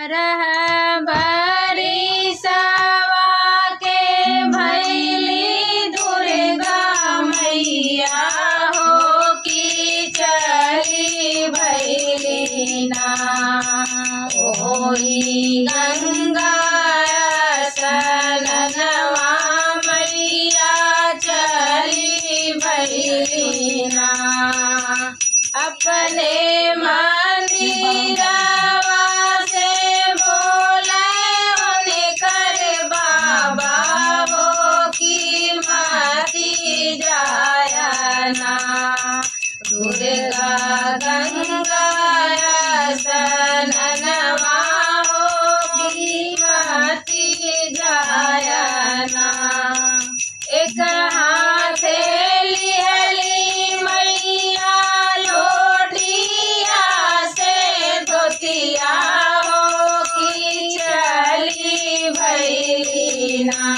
बारह बरिसवा के भैली दुर्गा मैया हो कि चली भैली ना। ओही गंगा सननवा मैया चली भैली ना। अपने मंदिरवा से बोले उनकर बाबा हो कि मती जायना। दुर्गा गंगा सननवा हो कि मती जायना। एक हाथे लिहली मैया लोटिया से धोतिया हो कि चली भैली ना।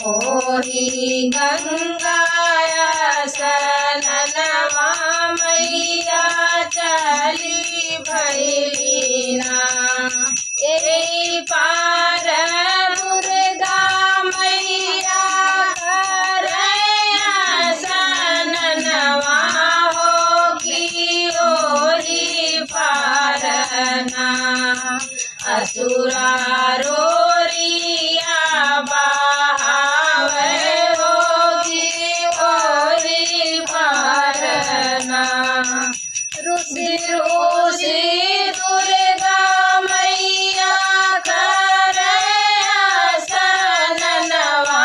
ओही गंगा सननवा मैया चली भैली ना। ए पार दुर्गा मैया करे सननवा हो कि ओही पारना। असुरा रोरिया बहावे हो कि ओही पारना। रुसी रुसी दुर्गा मैया करे सननवा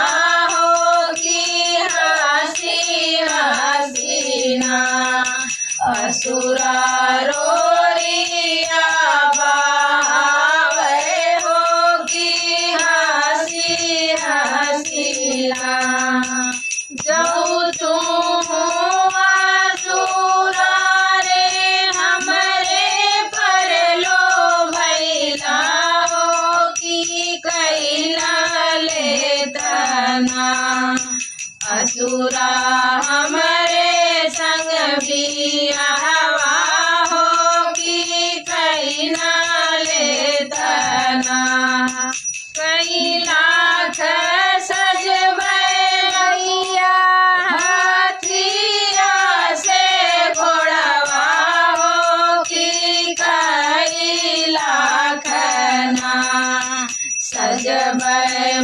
हो कि हंसी हसीना। असुरा रोरिया बहावे हो कि हंसी हसीना। जाऊ तुम असुरा रे हमरे पर लो भैला हो कि कैला ले तना। असुरा हमरे संग बियाहवा हो कि कैला ले तना। कई लाख सजबै मैया हाथिया से घोड़वा हो कि कई लाख ना। सजबै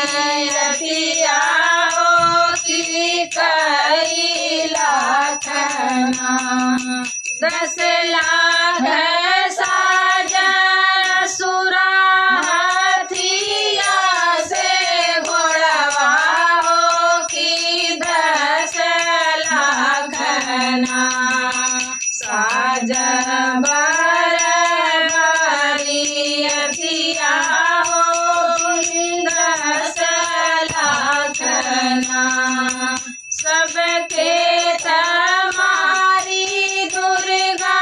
बरतिया हो कि कई लाख ना। 10 लाख साजन सुरा हाथिया से घोड़वा हो कि 10 लाख ना। साजन बरतिया हो कि 10 लाख ना। सबके तमारी दुर्गा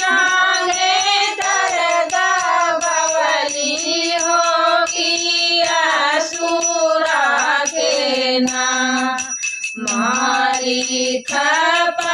जागे दरगा बवली हो कि असुरा के ना। मारी खपा